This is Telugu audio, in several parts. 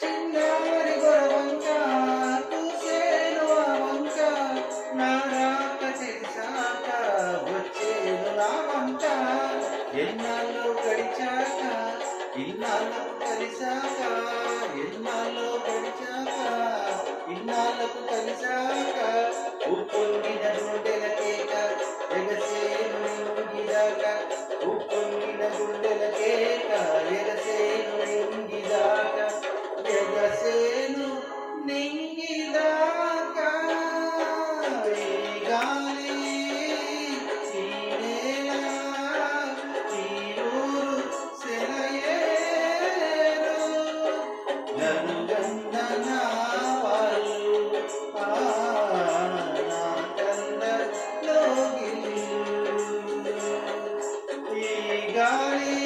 చిన్నారి గొరవంక కూసేను ఆ వంక నారాక తెలిసాక వచ్చేను నా వంక ఎన్నాళ్ళు గడిచాక ఇన్నాళ్ళకు కలిసాక ఎన్నాళ్ళు గడిచాక ఇన్నాళ్ళకు కలిసాక ఉప్పొంగిన గుండెల కేక ఎగసేను నింగిదాక ఉప్పొంగిన గుండెల కేక ఎగసేను నింగిదాక ఎగసేను నింగిదాక ఈ గాలి ఈ నేల ఈ ఊరు సెలయేరు నన్ను గన్న నా వాళ్ళు నా కళ్ళలో గిల్లు ఈ గాలి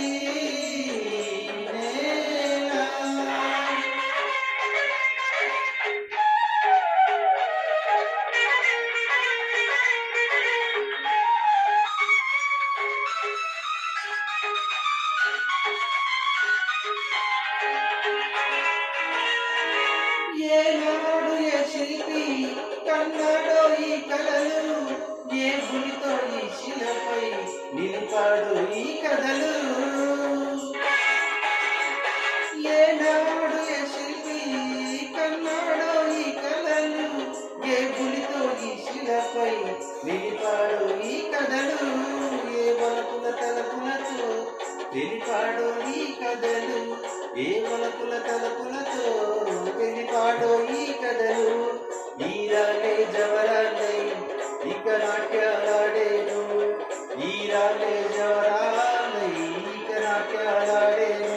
ఏనాడు ఏ శిల్పి కన్నాడో ఈ కలలు ఏ గుడితో ఈ శిలపై నిలిపాడు ఈ కథలు ఏనాడు ఏ శిల్పి కన్నాడో ఈ కలలు ఏ గుడితో ఈ శిలపై నిలిపాడు ఈ కథలు ఏ వలపుల తలపులతో తెలిపాడు ఈ కథలు ఏ వలపుల తలపులతో తెలిపాడు ఈ కథలు ఈరాలే జవరాలై ఇక నాట్యాలాడేను ఈరాలే జవరాలై ఇక నాట్యాలాడేను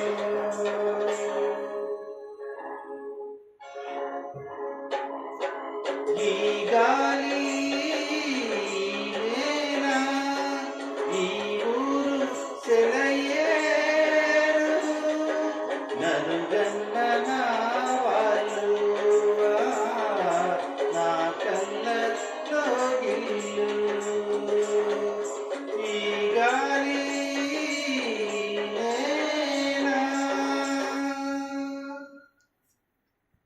ఈ